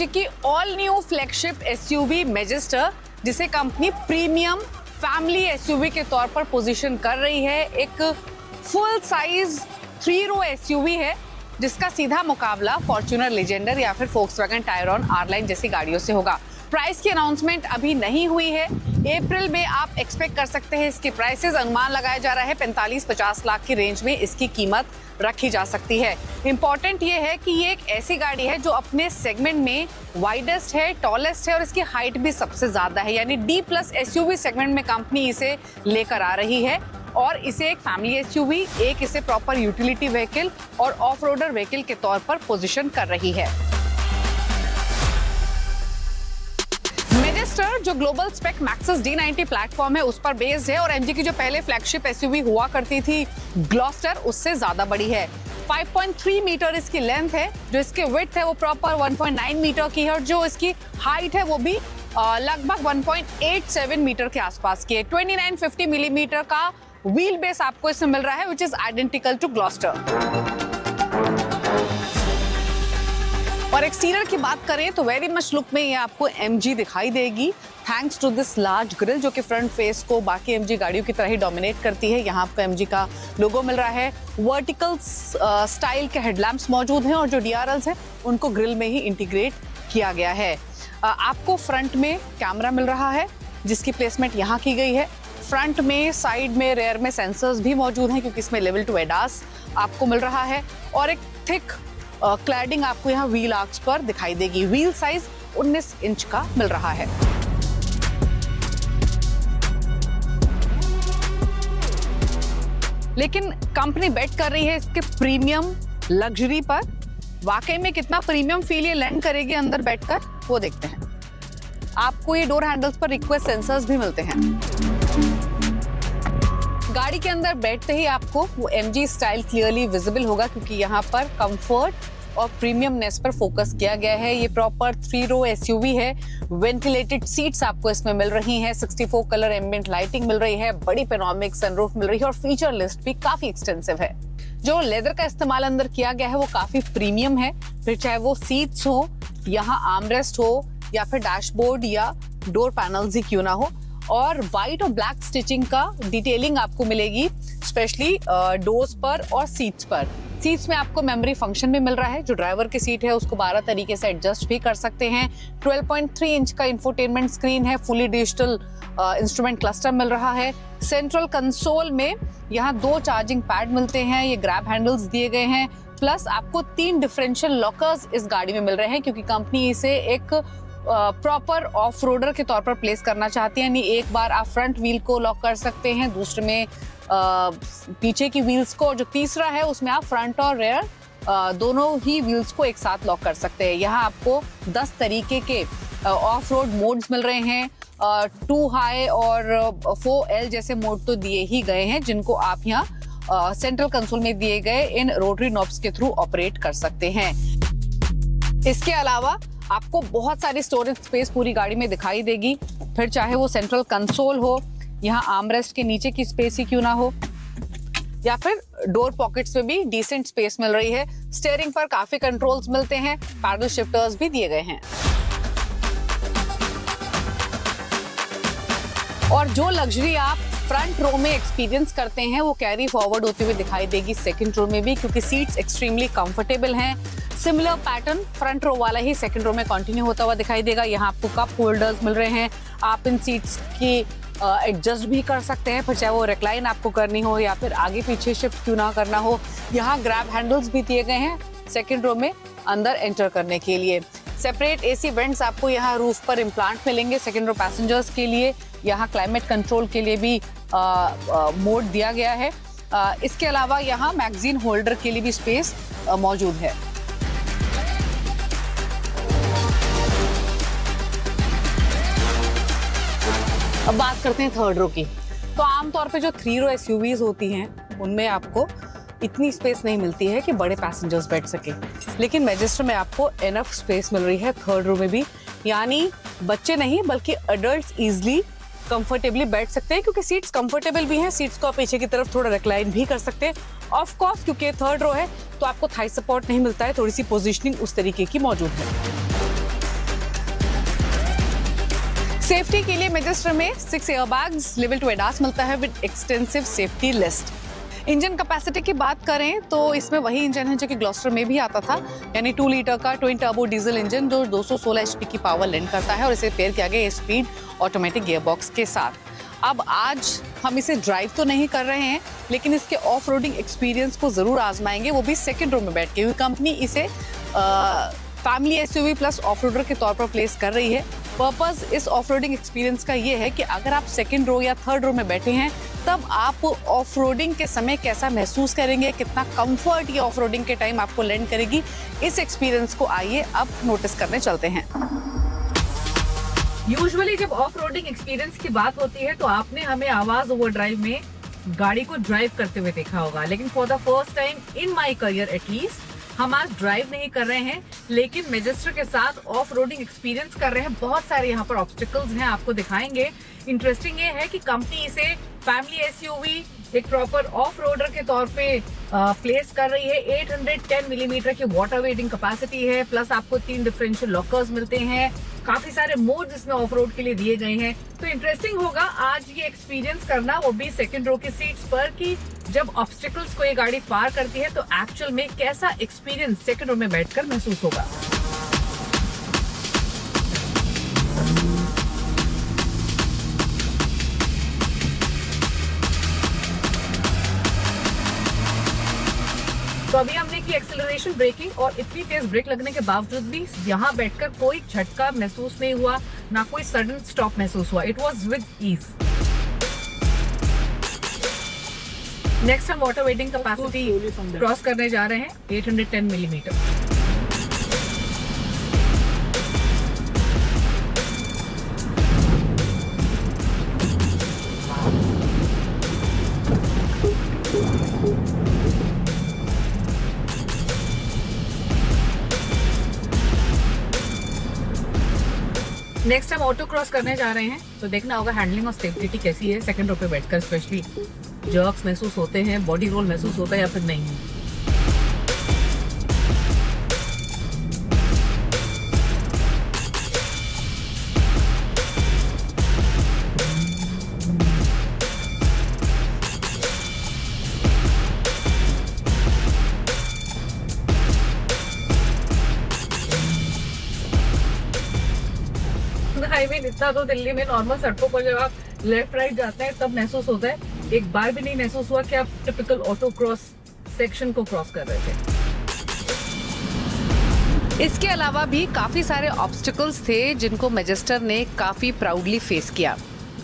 MG की all new flagship SUV Majestor, जिसे company premium family SUV के तौर पर पोजीशन कर रही है। एक फुल साइज 3 रो एसयूवी है जिसका सीधा मुकाबला फॉर्च्यूनर लेजेंडर या फिर फोक्सवैगन टायरॉन आर-लाइन जैसी गाड़ियों से होगा। प्राइस की अनाउंसमेंट अभी नहीं हुई है। अप्रैल में आप एक्सपेक्ट कर सकते हैं इसके प्राइसेस। अनुमान लगाया जा रहा है 45-50 लाख की रेंज में इसकी कीमत रखी जा सकती है। इंपॉर्टेंट ये है कि ये एक ऐसी गाड़ी है जो अपने सेगमेंट में वाइडेस्ट है, टॉलेस्ट है और इसकी हाइट भी सबसे ज्यादा है। यानी D+ एसयूवी सेगमेंट में कंपनी इसे लेकर आ रही है और इसे एक फैमिली एसयूवी, एक इसे प्रॉपर यूटिलिटी व्हीकल और ऑफ रोडर व्हीकल के तौर पर पोजीशन कर रही है। मैजेस्टर जो global spec Maxis D90 platform है उस पर बेस्ड है और एमजी की जो पहले फ्लैगशिप एसयूवी हुआ करती थी ग्लॉस्टर, उससे ज्यादा बड़ी है। 5.3 मीटर इसकी लेंथ है, जो इसके विड्थ है वो प्रॉपर 1.9 मीटर की है और जो इसकी हाइट है वो भी लगभग 1.87 मीटर के आसपास की है। 2950 मिलीमीटर का व्हील बेस आपको इसमें मिल रहा है, which is identical to Gloster. और एक्सटीरियर की बात करें तो वेरी मच लुक में ये आपको एमजी दिखाई देगी, thanks to this large grille जो कि फ्रंट फेस को बाकी एमजी गाड़ियों की तरह ही डोमिनेट करती है। यहाँ आपको एमजी का लोगो मिल रहा है। वर्टिकल स्टाइल के हेडलैम्प्स मौजूद हैं और जो DRLs हैं उनको ग्रिल में ही इंटीग्रेट किया गया है। आपको फ्रंट में कैमरा मिल रहा है जिसकी प्लेसमेंट यहाँ की गई है। फ्रंट में, साइड में, रेयर में सेंसर्स भी मौजूद हैं क्योंकि इसमें लेवल 2 ADAS आपको मिल रहा है और एक थिक क्लैडिंग आपको यहाँ व्हील आर्क्स पर दिखाई देगी। व्हील साइज 19 इंच का मिल रहा है। लेकिन कंपनी बेट कर रही है इसके प्रीमियम लग्जरी पर। वाकई में कितना प्रीमियम फील ये लैंड करेगी अंदर बैठकर, वो देखते हैं। आपको ये डोर हैंडल्स पर रिक्वेस्ट सेंसर्स भी मिलते हैं। गाड़ी के अंदर बैठते ही आपको वो एमजी स्टाइल क्लियरली विजिबल होगा क्योंकि यहाँ पर कंफर्ट और प्रीमियमनेस पर फोकस किया गया है। ये प्रॉपर 3 रो एसयूवी है। वेंटिलेटेड सीट्स आपको इसमें मिल रही हैं। 64 कलर एम्बिएंट लाइटिंग मिल रही है। बड़ी पैनोरामिक सनरूफ मिल रही है और फीचर लिस्ट भी काफी एक्सटेंसिव है। जो लेदर का इस्तेमाल अंदर किया गया है वो काफी प्रीमियम है, फिर चाहे वो सीट्स हो, यहाँ आर्मरेस्ट हो या फिर डैशबोर्ड या डोर पैनल्स ही क्यों ना हो। और व्हाइट और ब्लैक स्टिचिंग का डिटेलिंग आपको मिलेगी स्पेशली डोर्स पर और सीट्स पर। सीट्स में आपको मेमोरी फंक्शन भी मिल रहा है। जो ड्राइवर की सीट है उसको 12 तरीके से एडजस्ट भी कर सकते हैं। 12.3 इंच का इंफोटेनमेंट स्क्रीन है। फुली डिजिटल इंस्ट्रूमेंट क्लस्टर मिल रहा है। सेंट्रल कंसोल में यहाँ 2 चार्जिंग पैड मिलते हैं। ये ग्रैब हैंडल्स दिए गए हैं। प्लस आपको 3 डिफरेंशियल लॉकर्स इस गाड़ी में मिल रहे हैं क्योंकि कंपनी इसे एक प्रॉपर ऑफ रोडर के तौर पर प्लेस करना चाहती है। यानी एक बार आप फ्रंट व्हील को लॉक कर सकते हैं, दूसरे में पीछे की व्हील्स को, और जो तीसरा है उसमें आप फ्रंट और रेयर दोनों ही व्हील्स को एक साथ लॉक कर सकते हैं। यहाँ आपको 10 तरीके के ऑफ रोड मोड्स मिल रहे हैं। 2 हाई और 4L जैसे मोड तो दिए ही गए हैं जिनको आप यहाँ सेंट्रल कंसोल में दिए गए इन रोटरी नॉब्स के थ्रू ऑपरेट कर सकते हैं। इसके अलावा आपको बहुत सारी स्टोरेज स्पेस पूरी गाड़ी में दिखाई देगी, फिर चाहे वो सेंट्रल कंसोल हो, यहाँ आर्मरेस्ट के नीचे की स्पेस ही क्यों ना हो, या फिर डोर पॉकेट्स में भी डिसेंट स्पेस मिल रही है। स्टीयरिंग पर काफी कंट्रोल्स मिलते हैं। पैडल शिफ्टर्स भी दिए गए हैं। और जो लग्जरी आप फ्रंट रो में एक्सपीरियंस करते हैं वो कैरी फॉरवर्ड होती हुई दिखाई देगी सेकंड रो में भी, क्योंकि सीट्स एक्सट्रीमली कंफर्टेबल हैं। सिमिलर पैटर्न फ्रंट रो वाला ही सेकंड रो में कंटिन्यू होता हुआ दिखाई देगा। यहाँ आपको कप होल्डर्स मिल रहे हैं। आप इन सीट्स की एडजस्ट भी कर सकते हैं, फिर चाहे वो रिक्लाइन आपको करनी हो या फिर आगे पीछे शिफ्ट क्यों ना करना हो। यहाँ ग्रैब हैंडल्स भी दिए गए हैं सेकंड रो में अंदर एंटर करने के लिए। सेपरेट एसी वेंट्स आपको यहाँ रूफ पर इम्प्लांट मिलेंगे सेकंड रो पैसेंजर्स के लिए। यहाँ क्लाइमेट कंट्रोल के लिए भी मोड दिया गया है। इसके अलावा यहाँ मैगजीन होल्डर के लिए भी स्पेस मौजूद है। अब बात करते हैं थर्ड रो की। तो आमतौर पे जो 3 रो एसयूवीज होती हैं उनमें आपको इतनी स्पेस नहीं मिलती है कि बड़े पैसेंजर्स बैठ सके, लेकिन मैजेस्टर में आपको एनफ स्पेस मिल रही है थर्ड रो में भी। यानी बच्चे नहीं बल्कि अडल्ट्स इजीली कंफर्टेबली बैठ सकते हैं, क्योंकि सीट्स कंफर्टेबल भी हैं। सीट्स को आप पीछे की तरफ थोड़ा रिक्लाइन भी कर सकते हैं। ऑफ कोर्स क्योंकि थर्ड रो है तो आपको थाई सपोर्ट नहीं मिलता है, थोड़ी सी पोजीशनिंग उस तरीके की मौजूद है। सेफ्टी के लिए मैजेस्टर में 6 एयरबैग्स, लेवल 2 ADAS मिलता है with extensive safety list. Engine capacity की बात करें तो इसमें वही इंजन है जो कि ग्लॉस्टर में भी आता था, यानी 2 लीटर का ट्विन टर्बो डीजल इंजन जो 216 HP की पावर लेंड करता है और इसे पेयर किया गया स्पीड ऑटोमेटिक गियरबॉक्स के साथ। अब आज हम इसे ड्राइव तो नहीं कर रहे हैं, लेकिन इसके ऑफ रोडिंग एक्सपीरियंस को जरूर आजमाएंगे, वो भी सेकेंड रो में बैठ के। कंपनी इसे family SUV plus off roader के तौर पर प्लेस कर रही है। पर्पस इस ऑफ रोडिंग एक्सपीरियंस का ये है कि अगर आप सेकेंड रो या थर्ड रो में बैठे हैं तब आप ऑफ रोडिंग के समय कैसा महसूस करेंगे, कितना कंफर्ट ये ऑफ रोडिंग के टाइम आपको लैंड करेगी, इस एक्सपीरियंस को आइए अब नोटिस करने चलते हैं। यूजुअली जब ऑफ रोडिंग एक्सपीरियंस की बात होती है तो आपने हमें आवाज ओवर ड्राइव में गाड़ी को ड्राइव करते हुए देखा होगा, लेकिन for the first time in my career at least हम आज ड्राइव नहीं कर रहे हैं, लेकिन मैजेस्टर के साथ ऑफ रोडिंग एक्सपीरियंस कर रहे हैं। बहुत सारे यहाँ पर ऑब्स्टिकल्स हैं, आपको दिखाएंगे। इंटरेस्टिंग ये है कि कंपनी इसे फैमिली एसयूवी एक प्रॉपर ऑफ रोडर के तौर पे प्लेस कर रही है। 810 मिलीमीटर की वाटर वेटिंग कैपेसिटी है, प्लस आपको 3 डिफरेंशियल लॉकर्स मिलते हैं, काफी सारे मोड्स इसमें ऑफ रोड के लिए दिए गए हैं। तो इंटरेस्टिंग होगा आज ये एक्सपीरियंस करना, वो भी सेकंड रो की सीट्स पर, कि जब ऑब्स्टिकल्स को ये गाड़ी पार करती है तो एक्चुअल में कैसा एक्सपीरियंस सेकंड रो में बैठकर महसूस होगा। तो अभी हमने की एक्सेलरेशन ब्रेकिंग, और इतनी तेज ब्रेक लगने के बावजूद भी यहाँ बैठकर कोई झटका महसूस नहीं हुआ, ना कोई सडन स्टॉप महसूस हुआ। It was with ease. Next हम वाटर वेटिंग कैपेसिटी क्रॉस करने जा रहे हैं, 810 मिलीमीटर। नेक्स्ट हम ऑटो क्रॉस करने जा रहे हैं, तो देखना होगा हैंडलिंग और स्टेबिलिटी कैसी है सेकंड रो पे बैठकर। स्पेशली जर्क्स महसूस होते हैं, बॉडी रोल महसूस होता है या फिर नहीं। हाईवे इतना तो दिल्ली में नॉर्मल सड़कों पर जब आप लेफ्ट राइट जाते हैं तब महसूस होता है, एक बार भी नहीं महसूस हुआ कि आप टिपिकल ऑटो क्रॉस सेक्शन को क्रॉस कर रहे थे। इसके अलावा भी काफी सारे ऑब्स्टिकल्स थे जिनको मैजेस्टर ने काफी प्राउडली फेस किया।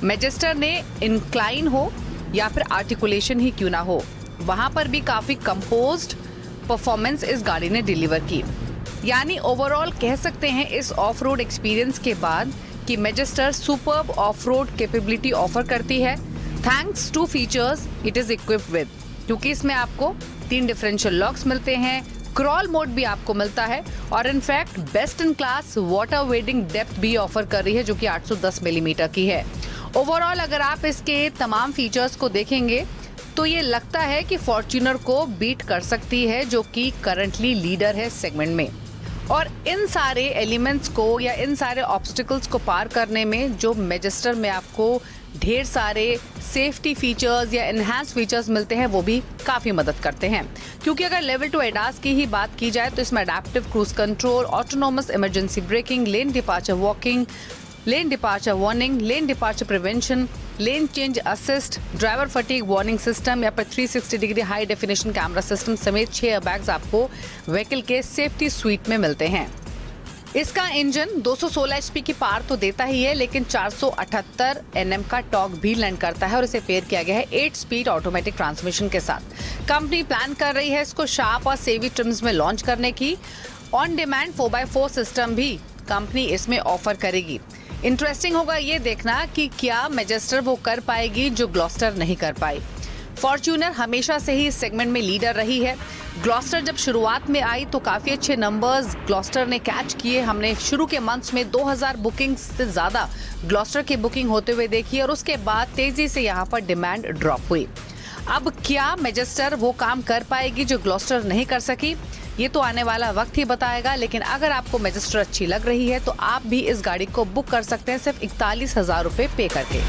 मैजेस्टर ने इंक्लाइन हो या फिर आर्टिकुलेशन ही क्यों ना हो, वहां पर भी काफी कंपोज्ड परफॉर्मेंस इस गाड़ी ने डिलीवर की। यानी ओवरऑल कह सकते हैं इस ऑफ रोड एक्सपीरियंस के बाद कि Majestor superb off road capability offer करती है, thanks to features it is equipped with, क्योंकि इसमें आपको 3 डिफरेंशियल लॉक्स मिलते हैं, क्रॉल मोड भी आपको मिलता है, और in fact best in class water wedding depth भी ऑफर कर रही है जो कि 810 मिलीमीटर की है। ओवरऑल अगर आप इसके तमाम फीचर्स को देखेंगे तो ये लगता है कि फॉर्च्यूनर को बीट कर सकती है, जो कि करंटली लीडर है सेगमेंट में। और इन सारे एलिमेंट्स को या इन सारे ऑब्स्टिकल्स को पार करने में जो मैजेस्टर में आपको ढेर सारे सेफ्टी फीचर्स या एनहांस फीचर्स मिलते हैं वो भी काफ़ी मदद करते हैं। क्योंकि अगर लेवल 2 ADAS की ही बात की जाए तो इसमें adaptive cruise control, autonomous emergency breaking, lane departure walking, lane departure warning, lane departure prevention, lane change assist, driver fatigue warning system या फिर 360 degree high definition camera system समेत 6 एयरबैग्स आपको व्हीकल के सेफ्टी स्वीट में मिलते हैं। इसका engine 216 HP की पावर तो देता ही है, लेकिन 478 Nm का टॉर्क भी लैंड करता है और इसे पेयर किया गया है 8 स्पीड ऑटोमेटिक ट्रांसमिशन के साथ। कंपनी प्लान कर रही है इसको शार्प और सेवी ट्रिम्स में लॉन्च करने की। ऑन डिमांड 4x4 सिस्टम भी कंपनी इसमें ऑफर करेगी। इंटरेस्टिंग होगा ये देखना कि क्या मैजेस्टर वो कर पाएगी जो ग्लॉस्टर नहीं कर पाई। फॉर्च्यूनर हमेशा से ही इस सेगमेंट में लीडर रही है। ग्लॉस्टर जब शुरुआत में आई तो काफी अच्छे नंबर्स ग्लॉस्टर ने कैच किए। हमने शुरू के मंथ्स में 2000 बुकिंग से ज्यादा ग्लॉस्टर की बुकिंग होते हुए देखी और उसके बाद तेजी से यहाँ पर डिमांड ड्रॉप हुई। अब क्या मैजेस्टर वो काम कर पाएगी जो ग्लॉस्टर नहीं कर सकी? ये तो आने वाला वक्त ही बताएगा, लेकिन अगर आपको मैजिस्टर अच्छी लग रही है तो आप भी इस गाड़ी को बुक कर सकते हैं सिर्फ 41,000 रुपए पे करके।